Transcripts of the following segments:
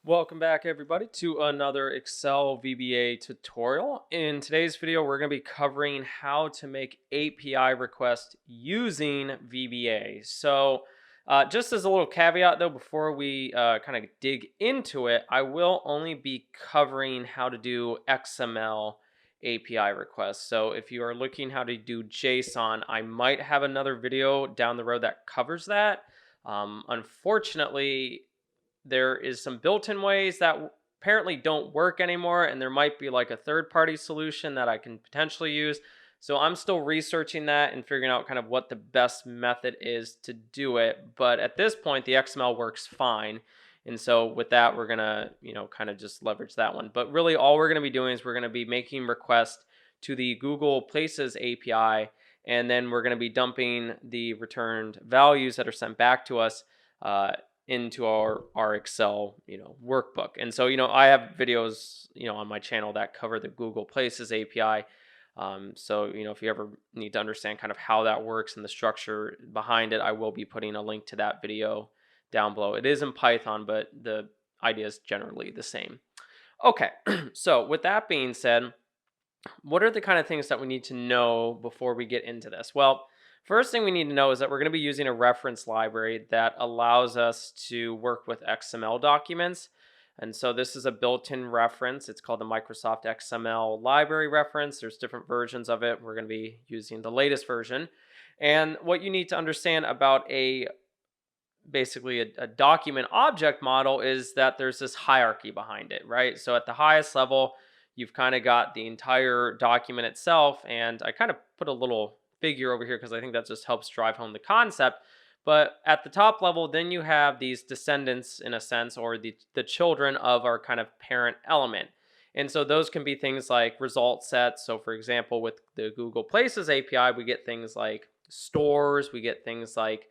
Welcome back everybody to another Excel VBA tutorial. In today's video, we're going to be covering how to make API requests using VBA. So just as a little caveat though, before we kind of dig into it, I will only be covering how to do XML API requests. So if you are looking how to do JSON, I might have another video down the road that covers that. Unfortunately, there is some built-in ways that apparently don't work anymore, and there might be like a third-party solution that I can potentially use. So I'm still researching that and figuring out kind of what the best method is to do it. But at this point, the XML works fine. And so with that, we're gonna, kind of just leverage that one. But really all we're gonna be doing is we're gonna be making requests to the Google Places API, and then we're gonna be dumping the returned values that are sent back to us into our Excel, workbook. And so, I have videos, on my channel that cover the Google Places API. So, if you ever need to understand kind of how that works and the structure behind it, I will be putting a link to that video down below. It is in Python, but the idea is generally the same. Okay, so with that being said, what are the kind of things that we need to know before we get into this? Well, first thing we need to know is that we're going to be using a reference library that allows us to work with XML documents. And so this is a built-in reference. It's called the Microsoft XML library reference. There's different versions of it. We're going to be using the latest version. And what you need to understand about basically a document object model is that there's this hierarchy behind it, right? So at the highest level, you've kind of got the entire document itself, and I kind of put a little figure over here because I think that just helps drive home the concept. But at the top level, then you have these descendants in a sense, or the children of our kind of parent element. And so those can be things like result sets. So for example, with the Google Places API, we get things like stores, we get things like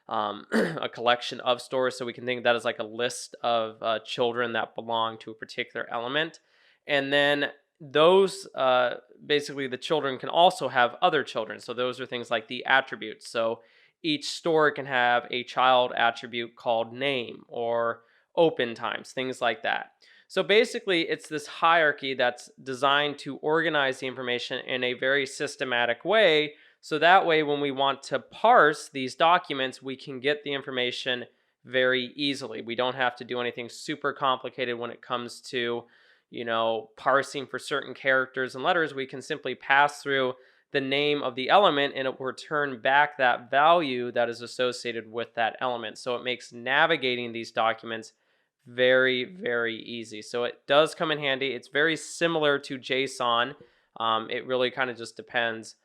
a collection of stores. So we can think of that as like a list of children that belong to a particular element. And then those basically the children can also have other children. So those are things like the attributes. So each store can have a child attribute called name or open times, things like that. So basically, it's this hierarchy that's designed to organize the information in a very systematic way. So that way, when we want to parse these documents, we can get the information very easily. We don't have to do anything super complicated when it comes to, parsing for certain characters and letters. We can simply pass through the name of the element and it will return back that value that is associated with that element. So it makes navigating these documents very, very easy. So it does come in handy. It's very similar to JSON. It really kind of just depends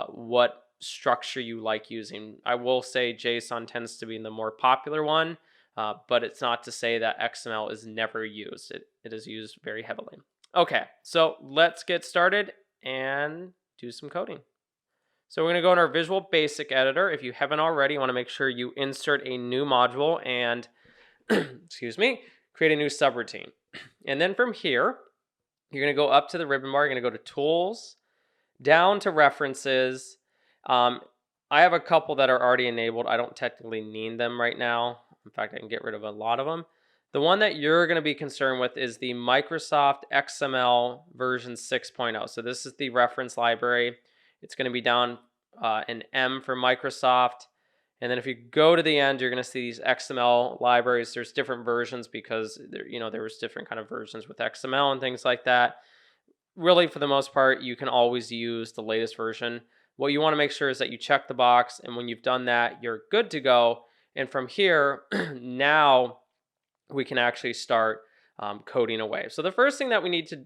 what structure you like using. I will say JSON tends to be the more popular one, but it's not to say that XML is never used. It is used very heavily. Okay, so let's get started and do some coding. So we're going to go in our Visual Basic editor. If you haven't already, you want to make sure you insert a new module and excuse me, create a new subroutine. And then from here, you're going to go up to the ribbon bar. You're going to go to Tools, down to References. I have a couple that are already enabled. I don't technically need them right now. In fact, I can get rid of a lot of them. The one that you're going to be concerned with is the Microsoft XML version 6.0. So this is the reference library. It's going to be down an M for Microsoft. And then if you go to the end, you're going to see these XML libraries. There's different versions because there was different kind of versions with XML and things like that. Really, for the most part, you can always use the latest version. What you want to make sure is that you check the box, and when you've done that, you're good to go. And from here, now we can actually start coding away. So the first thing that we need to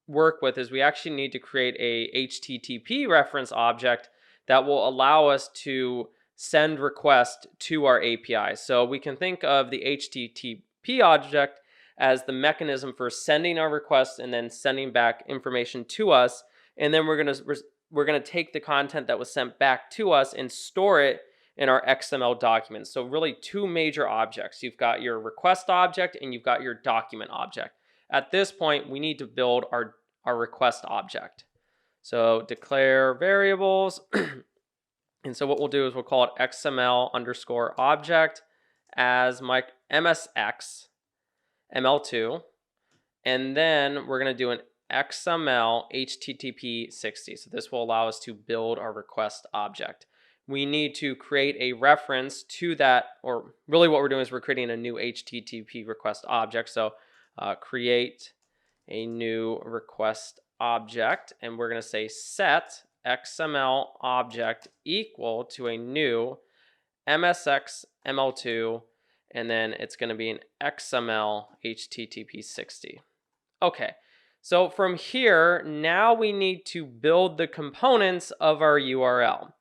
work with is we actually need to create a HTTP reference object that will allow us to send requests to our API. So we can think of the HTTP object as the mechanism for sending our requests and then sending back information to us. And then we're going to take the content that was sent back to us and store it in our XML document. So really two major objects. You've got your request object and you've got your document object. At this point, we need to build our request object. So declare variables. And so what we'll do is we'll call it XML underscore object as my MSX. ML2, and then we're going to do an XML HTTP 60. So this will allow us to build our request object. We need to create a reference to that, or really what we're doing is we're creating a new HTTP request object. So create a new request object, and we're going to say set XML object equal to a new MSX ML2, and then it's going to be an XML HTTP 60. Okay, so from here, now we need to build the components of our URL.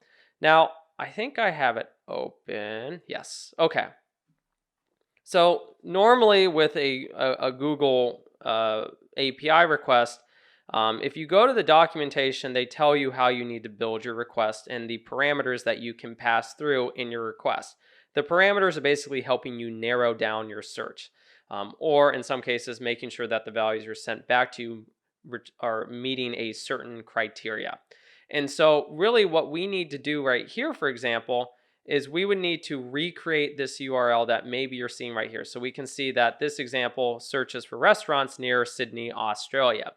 Now, I think I have it open. Yes, okay. So normally with a Google API request, if you go to the documentation, they tell you how you need to build your request and the parameters that you can pass through in your request. The parameters are basically helping you narrow down your search, or in some cases, making sure that the values you're sent back to you are meeting a certain criteria. And so really what we need to do right here, for example, is we would need to recreate this URL that maybe you're seeing right here. So we can see that this example searches for restaurants near Sydney, Australia.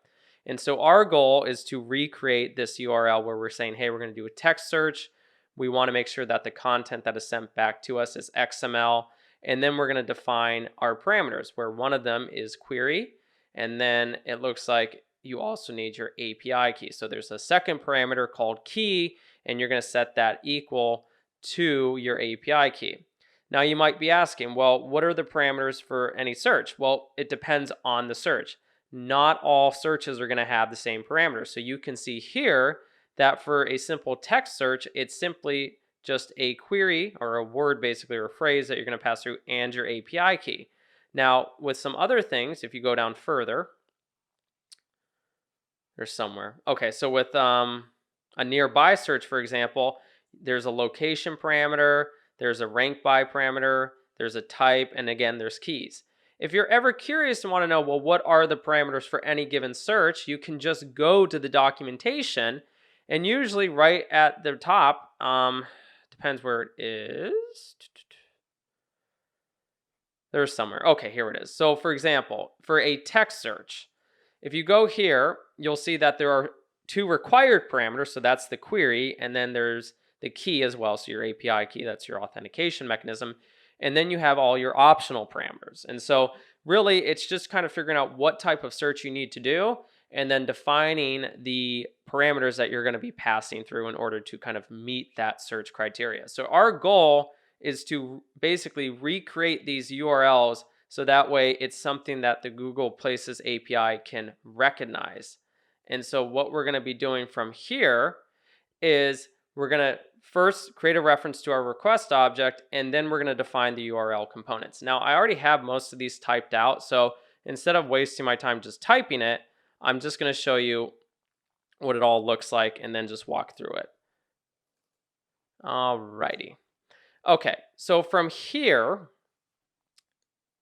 And so our goal is to recreate this URL where we're saying, hey, we're going to do a text search. We want to make sure that the content that is sent back to us is XML. And then we're going to define our parameters, where one of them is query. And then it looks like you also need your API key. So there's a second parameter called key, and you're going to set that equal to your API key. Now you might be asking, well, what are the parameters for any search? Well, it depends on the search. Not all searches are going to have the same parameters. So you can see here that for a simple text search, it's simply just a query or a word basically, or a phrase that you're going to pass through and your API key. Now with some other things, if you go down further, there's somewhere. Okay, so with a nearby search, for example, there's a location parameter, there's a rank by parameter, there's a type, and again, there's keys. If you're ever curious and want to know, well, what are the parameters for any given search, you can just go to the documentation, and usually right at the top, depends where it is. There's somewhere. Okay, here it is. So for example, for a text search, if you go here, you'll see that there are two required parameters. So that's the query, and then there's the key as well. So your API key, that's your authentication mechanism. And then you have all your optional parameters. And so really it's just kind of figuring out what type of search you need to do and then defining the parameters that you're going to be passing through in order to kind of meet that search criteria. So our goal is to basically recreate these URLs so that way it's something that the Google Places API can recognize. And so what we're going to be doing from here is we're going to first create a reference to our request object, and then we're going to define the URL components. Now, I already have most of these typed out, so instead of wasting my time just typing it, I'm just going to show you what it all looks like and then just walk through it. Alrighty. Okay, so from here,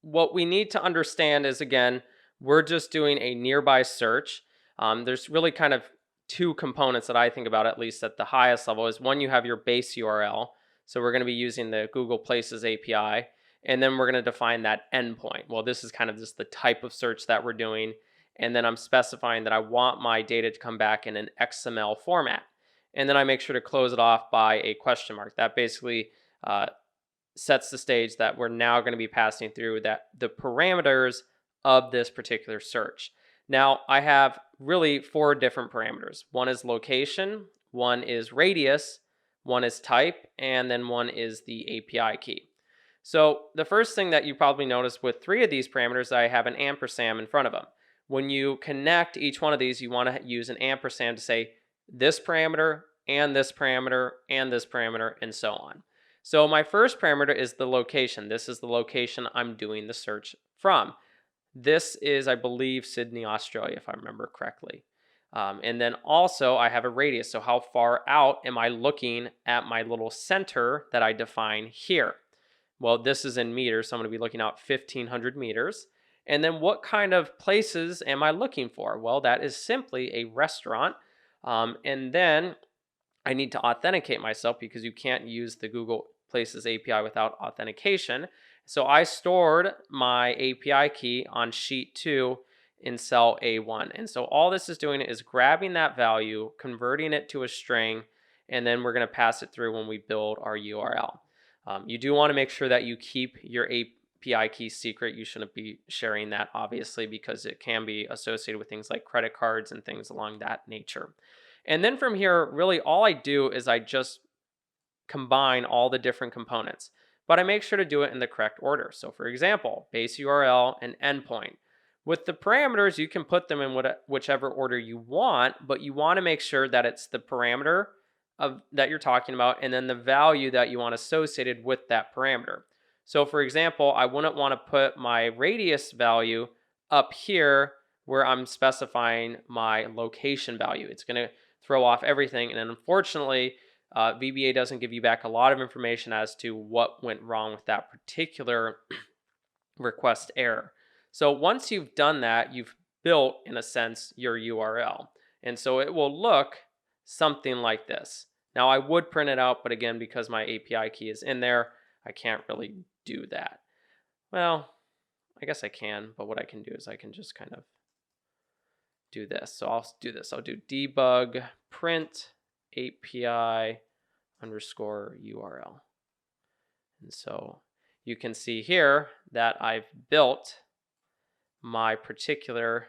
what we need to understand is, again, we're just doing a nearby search. There's really kind of two components that I think about, at least at the highest level, is one, you have your base URL. So we're going to be using the Google Places API, and then we're going to define that endpoint. Well, this is kind of just the type of search that we're doing. And then I'm specifying that I want my data to come back in an XML format. And then I make sure to close it off by a question mark. That basically sets the stage that we're now going to be passing through that the parameters of this particular search. Now, I have really 4 different parameters. One is location, one is radius, one is type, and then one is the API key. So the first thing that you probably noticed with 3 of these parameters, I have an ampersand in front of them. When you connect each one of these, you want to use an ampersand to say this parameter, and this parameter, and this parameter, and so on. So my first parameter is the location. This is the location I'm doing the search from. This is, I believe, Sydney, Australia, if I remember correctly. And then also I have a radius. So how far out am I looking at my little center that I define here? Well, this is in meters, so I'm going to be looking out 1,500 meters. And then what kind of places am I looking for? Well, that is simply a restaurant. And then I need to authenticate myself because you can't use the Google Places API without authentication. So I stored my API key on sheet 2 in cell A1. And so all this is doing is grabbing that value, converting it to a string, and then we're going to pass it through when we build our URL. You do want to make sure that you keep your API key secret. You shouldn't be sharing that, obviously, because it can be associated with things like credit cards and things along that nature. And then from here, really all I do is I just combine all the different components, but I make sure to do it in the correct order. So for example, base URL and endpoint. With the parameters, you can put them in whichever order you want, but you want to make sure that it's the parameter that you're talking about and then the value that you want associated with that parameter. So for example, I wouldn't want to put my radius value up here where I'm specifying my location value. It's going to throw off everything, and unfortunately, VBA doesn't give you back a lot of information as to what went wrong with that particular request error. So once you've done that, you've built, in a sense, your URL. And so it will look something like this. Now I would print it out, but again, because my API key is in there, I can't really do that. Well, I guess I can, but what I can do is I can just kind of do this. So I'll do this. I'll do debug print API underscore URL. And so you can see here that I've built my particular,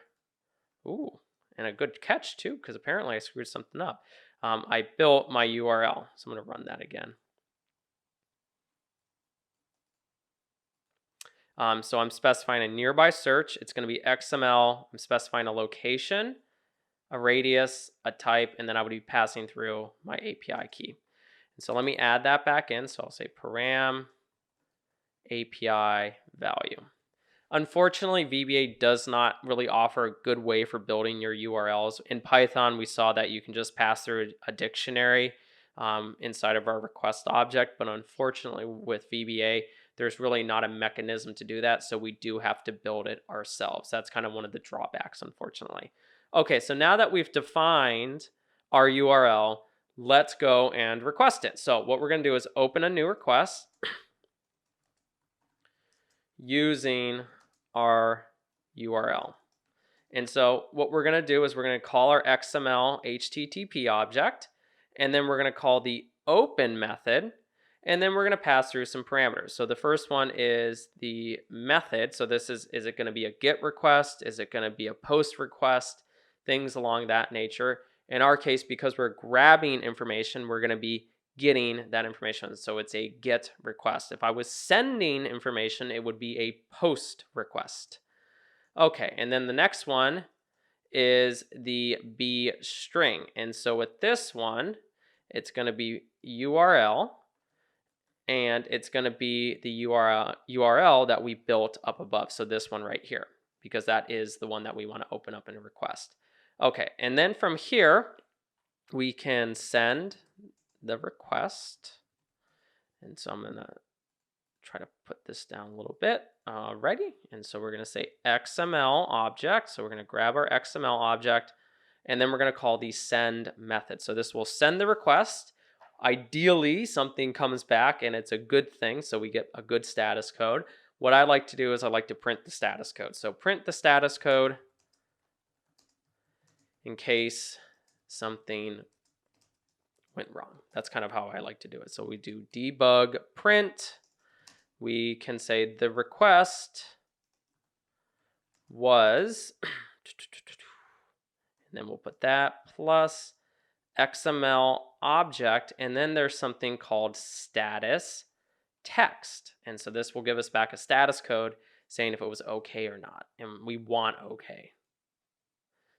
and a good catch too, because apparently I screwed something up. I built my URL. So I'm going to run that again. So I'm specifying a nearby search. It's going to be XML. I'm specifying a location, a radius, a type, and then I would be passing through my API key. And so let me add that back in. So I'll say param API value. Unfortunately, VBA does not really offer a good way for building your URLs. In Python, we saw that you can just pass through a dictionary inside of our request object, but unfortunately with VBA, there's really not a mechanism to do that, so we do have to build it ourselves. That's kind of one of the drawbacks, unfortunately. Okay, so now that we've defined our URL, let's go and request it. So what we're going to do is open a new request using our URL. And so what we're going to do is we're going to call our XML HTTP object, and then we're going to call the open method, and then we're going to pass through some parameters. So the first one is the method. So this is it going to be a GET request? Is it going to be a POST request? Things along that nature. In our case, because we're grabbing information, we're going to be getting that information. So it's a GET request. If I was sending information, it would be a POST request. Okay, and then the next one is the B string. And so with this one, it's going to be URL, and it's going to be the URL that we built up above. So this one right here, because that is the one that we want to open up in a request. Okay, and then from here, we can send the request. And so I'm going to try to put this down a little bit. Ready? And so we're going to say XML object. So we're going to grab our XML object, and then we're going to call the send method. So this will send the request. Ideally, something comes back and it's a good thing, so we get a good status code. What I like to do is I like to print the status code. So print the status code in case something went wrong. That's kind of how I like to do it. So we do debug print. We can say the request was, and then we'll put that plus XML object, and then there's something called status text. And so this will give us back a status code saying if it was okay or not. And we want okay.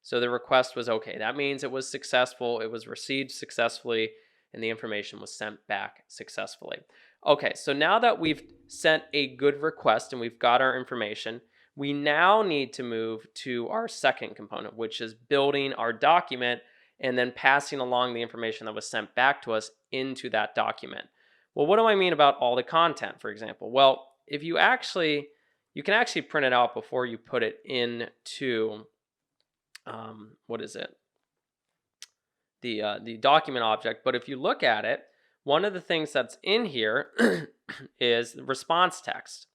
So the request was okay. That means it was successful, it was received successfully, and the information was sent back successfully. Okay, so now that we've sent a good request and we've got our information, we now need to move to our second component, which is building our document and then passing along the information that was sent back to us into that document. Well, what do I mean about all the content, for example? Well, if you can actually print it out before you put it into, the document object. But if you look at it, one of the things that's in here is the response text.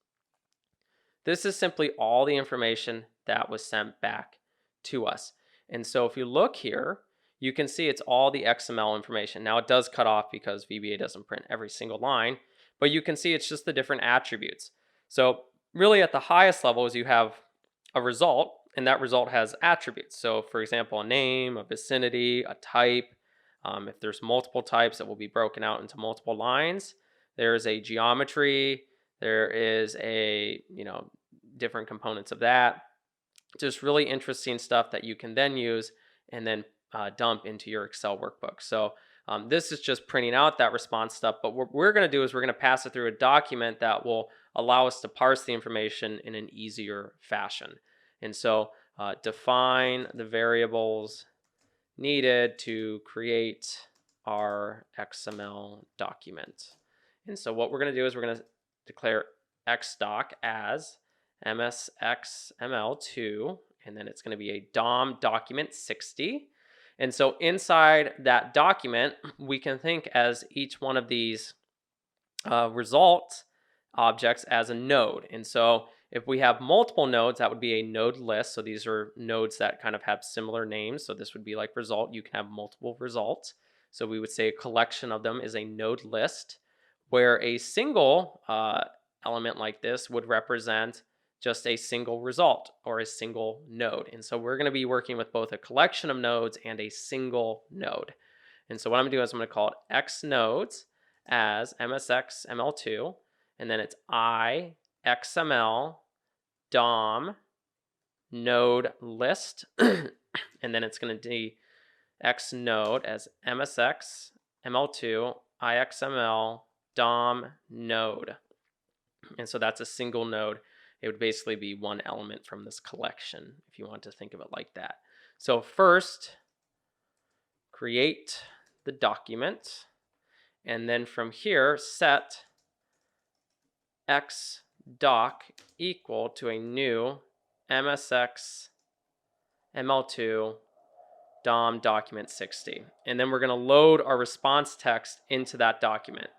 This is simply all the information that was sent back to us. And so if you look here, you can see it's all the XML information. Now it does cut off because VBA doesn't print every single line, but you can see it's just the different attributes. So really at the highest level is you have a result, and that result has attributes. So for example, a name, a vicinity, a type. If there's multiple types, that will be broken out into multiple lines. There's a geometry. There is a, different components of that. Just really interesting stuff that you can then use and then dump into your Excel workbook. So this is just printing out that response stuff, but what we're going to do is we're going to pass it through a document that will allow us to parse the information in an easier fashion. And so define the variables needed to create our XML document. And so what we're going to do is we're going to declare xdoc as msxml2, and then it's going to be a DOM document 60. And so inside that document, we can think as each one of these result objects as a node. And so if we have multiple nodes, that would be a node list. So these are nodes that kind of have similar names. So this would be like result. You can have multiple results. So we would say a collection of them is a node list, where a single element like this would represent just a single result or a single node. And so we're going to be working with both a collection of nodes and a single node. And so what I'm going to do is I'm going to call it xnodes as msxml2, and then it's xml DOM node list, and then it's going to be xnode as msxml2 ixml DOM node. And so that's a single node. It would basically be one element from this collection, if you want to think of it like that. So first, create the document, and then from here, set xdoc equal to a new msxml2 DOM document 60. And then we're going to load our response text into that document.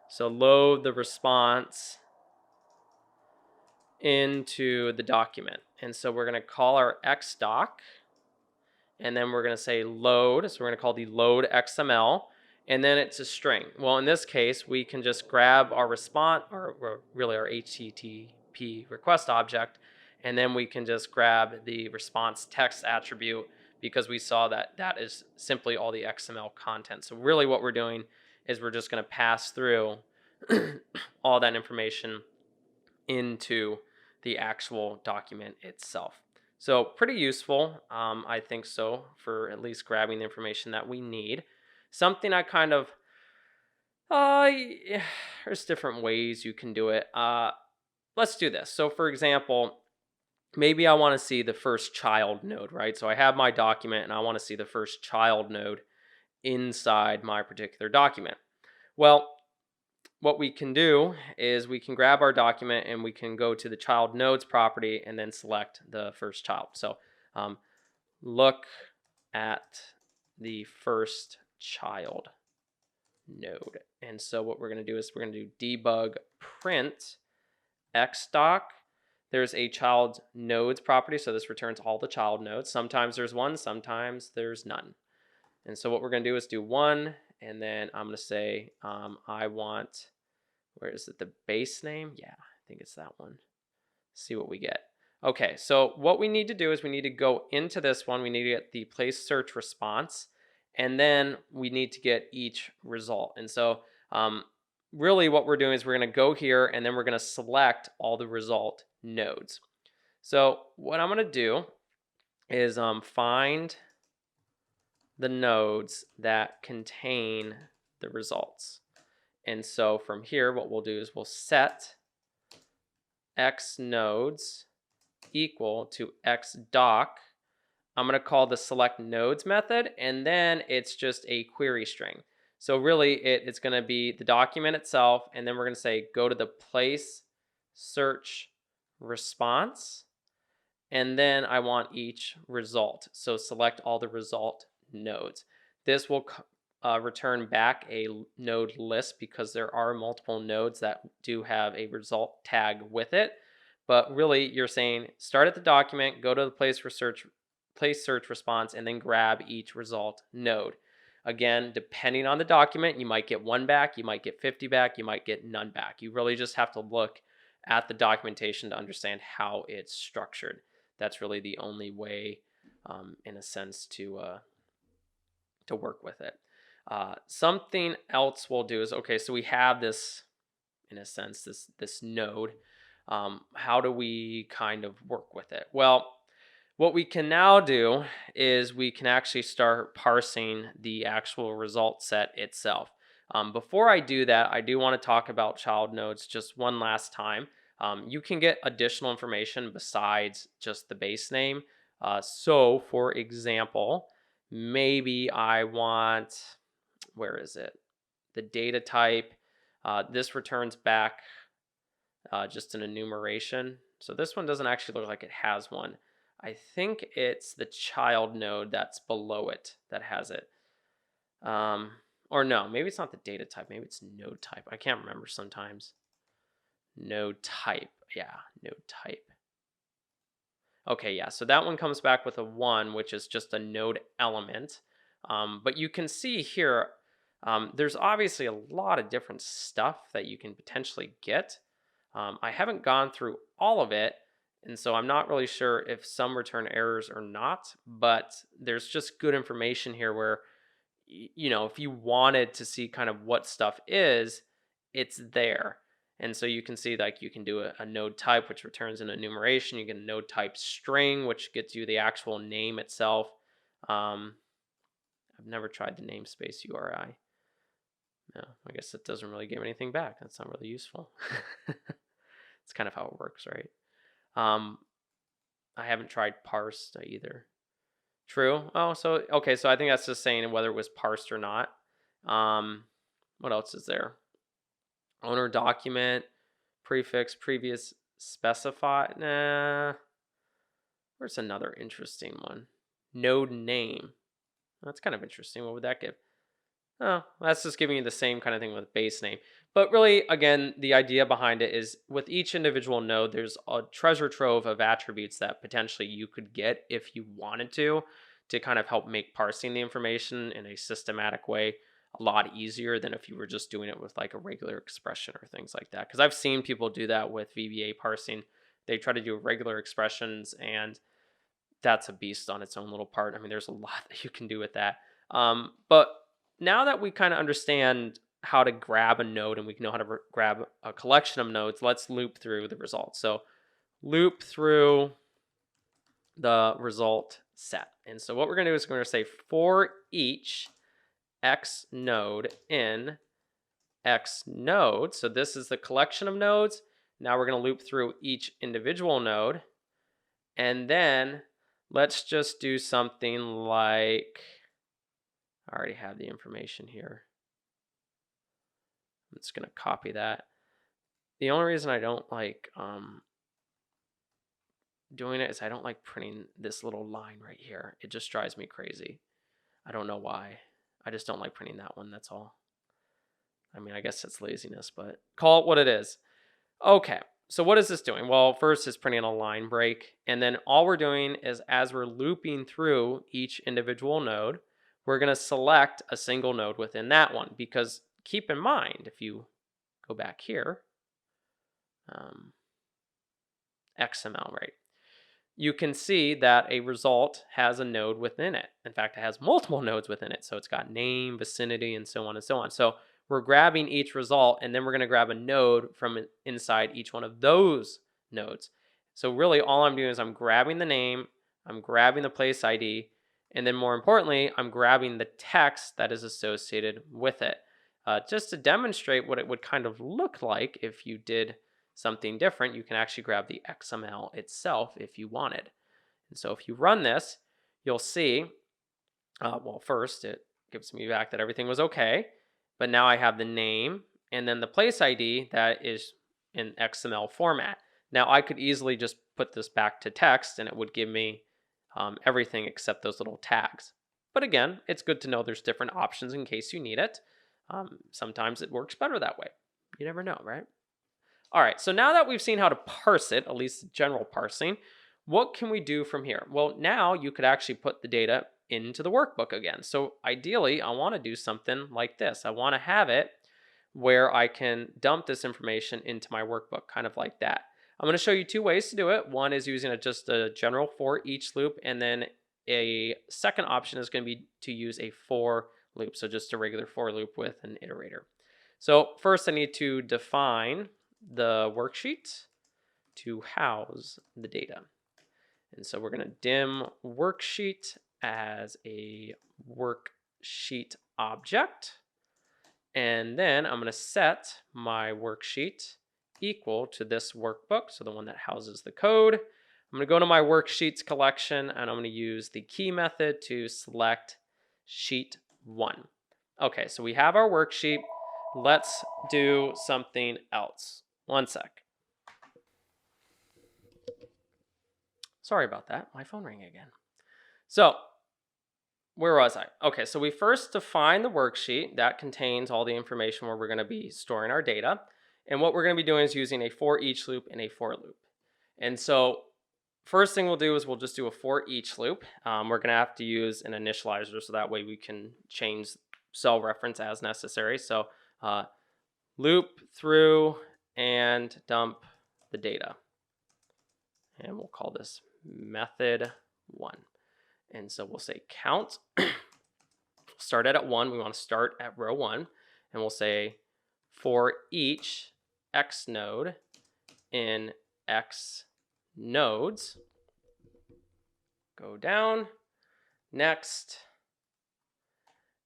So load the response into the document. And so we're going to call our xdoc, and then we're going to say load. So we're going to call the load XML, and then it's a string. Well, in this case, we can just grab our response, or really our HTTP request object, and then we can just grab the response text attribute, because we saw that that is simply all the XML content. So really what we're doing is we're just going to pass through all that information into the actual document itself. So pretty useful, I think so, for at least grabbing the information that we need. Something I kind of, there's different ways you can do it. Let's do this. So for example, maybe I want to see the first child node, right? So I have my document and I want to see the first child node inside my particular document. Well, what we can do is we can grab our document and we can go to the child nodes property and then select the first child. So look at the first child node. And so what we're going to do is we're going to do debug print xdoc. There's a child nodes property, so this returns all the child nodes. Sometimes there's one, sometimes there's none. And so what we're going to do is do one, and then I'm going to say I want, where is it, the base name? Yeah, I think it's that one. See what we get. Okay, so what we need to do is we need to go into this one. We need to get the place search response, and then we need to get each result. And so really what we're doing is we're going to go here, and then we're going to select all the result nodes. So what I'm going to do is find the nodes that contain the results. And so from here, what we'll do is we'll set xnodes equal to xdoc. I'm going to call the select nodes method, and then it's just a query string. So really it's going to be the document itself, and then we're going to say go to the place search response, and then I want each result. So select all the result nodes. This will return back a node list because there are multiple nodes that do have a result tag with it. But really, you're saying start at the document, go to the place search response, and then grab each result node. Again, depending on the document, you might get 1 back, you might get 50 back, you might get none back. You really just have to look at the documentation to understand how it's structured. That's really the only way, in a sense, to work with it. Something else we'll do is, okay, so we have this, in a sense, this node. How do we kind of work with it? Well, what we can now do is we can actually start parsing the actual result set itself. Before I do that, I do want to talk about child nodes just one last time. You can get additional information besides just the base name. So, for example, maybe I want, where is it? The data type. This returns back just an enumeration. So this one doesn't actually look like it has one. I think it's the child node that's below it that has it. Or no, maybe it's not the data type. Maybe it's node type. I can't remember sometimes. Node type. Yeah, node type. Okay, yeah, so that one comes back with a 1, which is just a node element. But you can see here, there's obviously a lot of different stuff that you can potentially get. I haven't gone through all of it, and so I'm not really sure if some return errors or not, but there's just good information here where, if you wanted to see kind of what stuff is, it's there. And so you can see, like, you can do a node type, which returns an enumeration. You get a node type string, which gets you the actual name itself. I've never tried the namespace URI. No, I guess it doesn't really give anything back. That's not really useful. It's kind of how it works, right? I haven't tried parse either. True. Oh, so okay, so I think that's just saying whether it was parsed or not. What else is there? Owner document, prefix, previous specified. Nah. Where's another interesting one? Node name. That's kind of interesting. What would that give? Oh, that's just giving you the same kind of thing with base name. But really, again, the idea behind it is with each individual node, there's a treasure trove of attributes that potentially you could get if you wanted to kind of help make parsing the information in a systematic way a lot easier than if you were just doing it with like a regular expression or things like that. Because I've seen people do that with VBA parsing. They try to do regular expressions, and that's a beast on its own little part. I mean, there's a lot that you can do with that. But now that we kind of understand how to grab a node and we know how to grab a collection of nodes, let's loop through the results. So loop through the result set. And so what we're going to do is we're going to say for each X node in X node. So this is the collection of nodes. Now we're going to loop through each individual node. And then let's just do something like, I already have the information here. I'm just going to copy that. The only reason I don't like doing it is I don't like printing this little line right here. It just drives me crazy. I don't know why. I just don't like printing that one, that's all. I mean, I guess it's laziness, but call it what it is. Okay, so what is this doing? Well, first it's printing a line break, and then all we're doing is as we're looping through each individual node, we're going to select a single node within that one, because keep in mind, if you go back here, XML, right? You can see that a result has a node within it. In fact, it has multiple nodes within it. So it's got name, vicinity, and so on and so on. So we're grabbing each result, and then we're going to grab a node from inside each one of those nodes. So really all I'm doing is I'm grabbing the name, I'm grabbing the place ID, and then more importantly, I'm grabbing the text that is associated with it. Just to demonstrate what it would kind of look like if you did something different, you can actually grab the XML itself if you wanted. And so if you run this, you'll see, well, first it gives me back that everything was okay, but now I have the name and then the place ID that is in XML format. Now I could easily just put this back to text and it would give me everything except those little tags. But again, it's good to know there's different options in case you need it. Sometimes it works better that way. You never know, right? All right, so now that we've seen how to parse it, at least general parsing, what can we do from here? Well, now you could actually put the data into the workbook again. So ideally, I want to do something like this. I want to have it where I can dump this information into my workbook, kind of like that. I'm going to show you two ways to do it. One is using just a general for each loop, and then a second option is going to be to use a for loop. So just a regular for loop with an iterator. So first I need to define the worksheet to house the data. And so we're going to dim worksheet as a worksheet object. And then I'm going to set my worksheet equal to this workbook, so the one that houses the code. I'm going to go to my worksheets collection, and I'm going to use the key method to select sheet 1. Okay, so we have our worksheet. Let's do something else. One sec. Sorry about that. My phone rang again. So where was I? Okay, so we first define the worksheet that contains all the information where we're going to be storing our data. And what we're going to be doing is using a for each loop and a for loop. And so first thing we'll do is we'll just do a for each loop. We're going to have to use an initializer so that way we can change cell reference as necessary. So loop through and dump the data. And we'll call this method 1. And so we'll say count, start at 1. We want to start at row 1. And we'll say for each X node in X nodes, go down, next.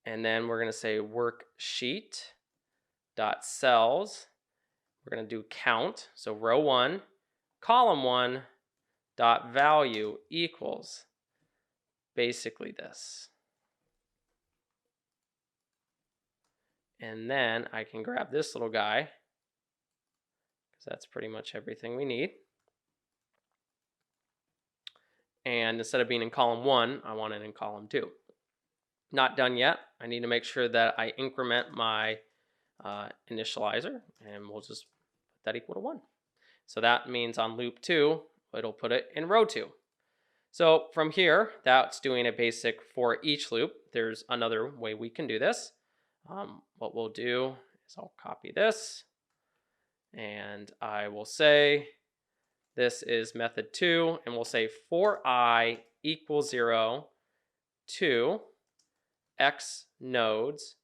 And then we're going to say worksheet dot cells. We're going to do count. So row 1, column 1 dot value equals basically this. And then I can grab this little guy, because that's pretty much everything we need. And instead of being in column 1, I want it in column 2. Not done yet. I need to make sure that I increment my initializer, and we'll just put that equal to 1. So that means on loop 2, it'll put it in row 2. So from here, that's doing a basic for each loop. There's another way we can do this. What we'll do is I'll copy this, and I will say this is method 2, and we'll say for I equals 0 to X nodes.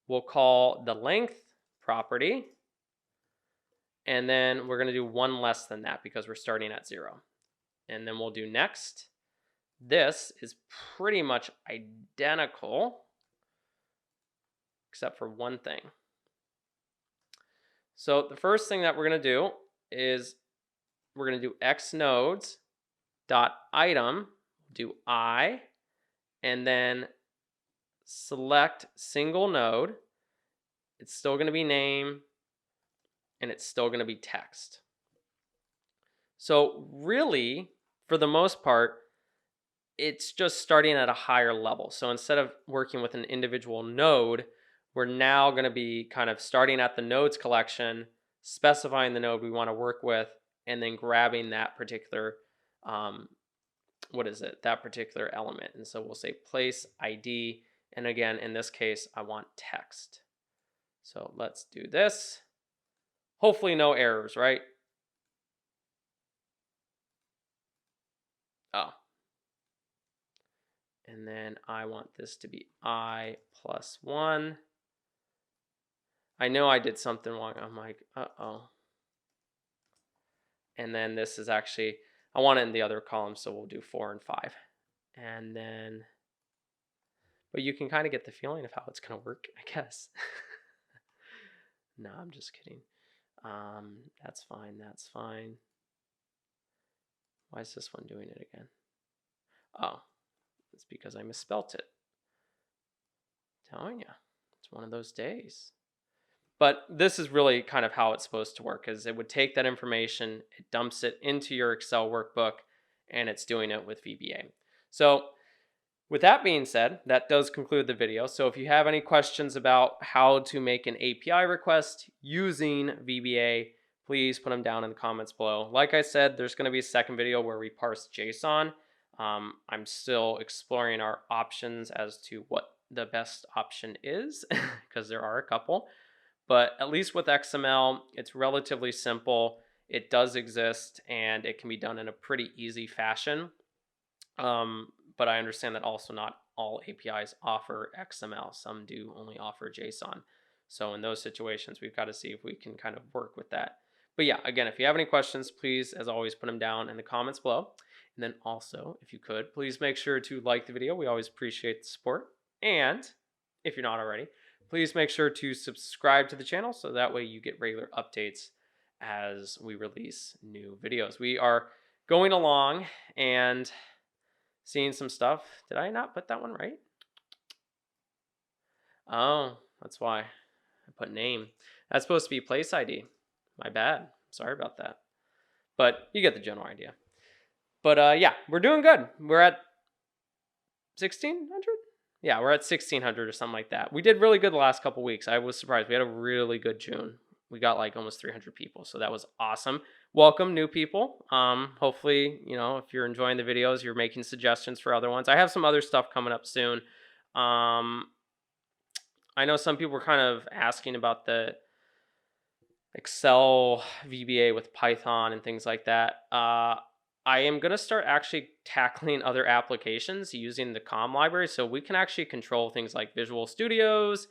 We'll call the length property, and then we're going to do 1 less than that because we're starting at 0. And then we'll do next. This is pretty much identical, except for one thing. So the first thing that we're going to do is we're going to do X nodes dot item, do I, and then select single node. It's still going to be name, and it's still going to be text. So really, for the most part, it's just starting at a higher level. So instead of working with an individual node, we're now going to be kind of starting at the nodes collection, specifying the node we want to work with, and then grabbing that particular, that particular element. And so we'll say place ID. And again, in this case, I want text. So let's do this. Hopefully no errors, right? Oh. And then I want this to be I plus 1. I know I did something wrong. I'm like, uh-oh. And then this is actually, I want it in the other column, so we'll do 4 and 5. And then, but you can kind of get the feeling of how it's going to work, I guess. No, I'm just kidding. That's fine, that's fine. Why is this one doing it again? Oh, it's because I misspelt it. Telling you, it's one of those days. But this is really kind of how it's supposed to work, is it would take that information, it dumps it into your Excel workbook, and it's doing it with VBA. So with that being said, that does conclude the video. So if you have any questions about how to make an API request using VBA, please put them down in the comments below. Like I said, there's going to be a second video where we parse JSON. I'm still exploring our options as to what the best option is because there are a couple. But at least with XML, it's relatively simple. It does exist and it can be done in a pretty easy fashion. But I understand that also not all APIs offer XML. Some do only offer JSON. So in those situations, we've got to see if we can kind of work with that. But yeah, again, if you have any questions, please, as always, put them down in the comments below. And then also, if you could, please make sure to like the video. We always appreciate the support. And if you're not already, please make sure to subscribe to the channel so that way you get regular updates as we release new videos. We are going along and seeing some stuff. Did I not put that one right? Oh, that's why I put name. That's supposed to be place ID. My bad. Sorry about that. But you get the general idea. But yeah, we're doing good. We're at 1,600? Yeah, we're at 1,600 or something like that. We did really good the last couple weeks. I was surprised. We had a really good June. We got like almost 300 people, so that was awesome. Welcome, new people. Hopefully, if you're enjoying the videos, you're making suggestions for other ones. I have some other stuff coming up soon. I know some people were kind of asking about the Excel VBA with Python and things like that. I am going to start actually tackling other applications using the COM library. So we can actually control things like Visual Studios.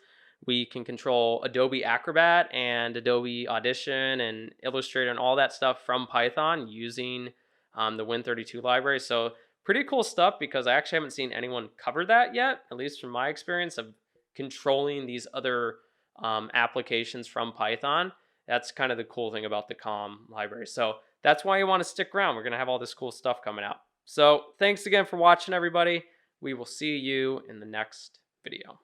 We can control Adobe Acrobat and Adobe Audition and Illustrator and all that stuff from Python using the Win32 library. So pretty cool stuff because I actually haven't seen anyone cover that yet, at least from my experience of controlling these other applications from Python. That's kind of the cool thing about the COM library. So that's why you want to stick around. We're going to have all this cool stuff coming out. So thanks again for watching, everybody. We will see you in the next video.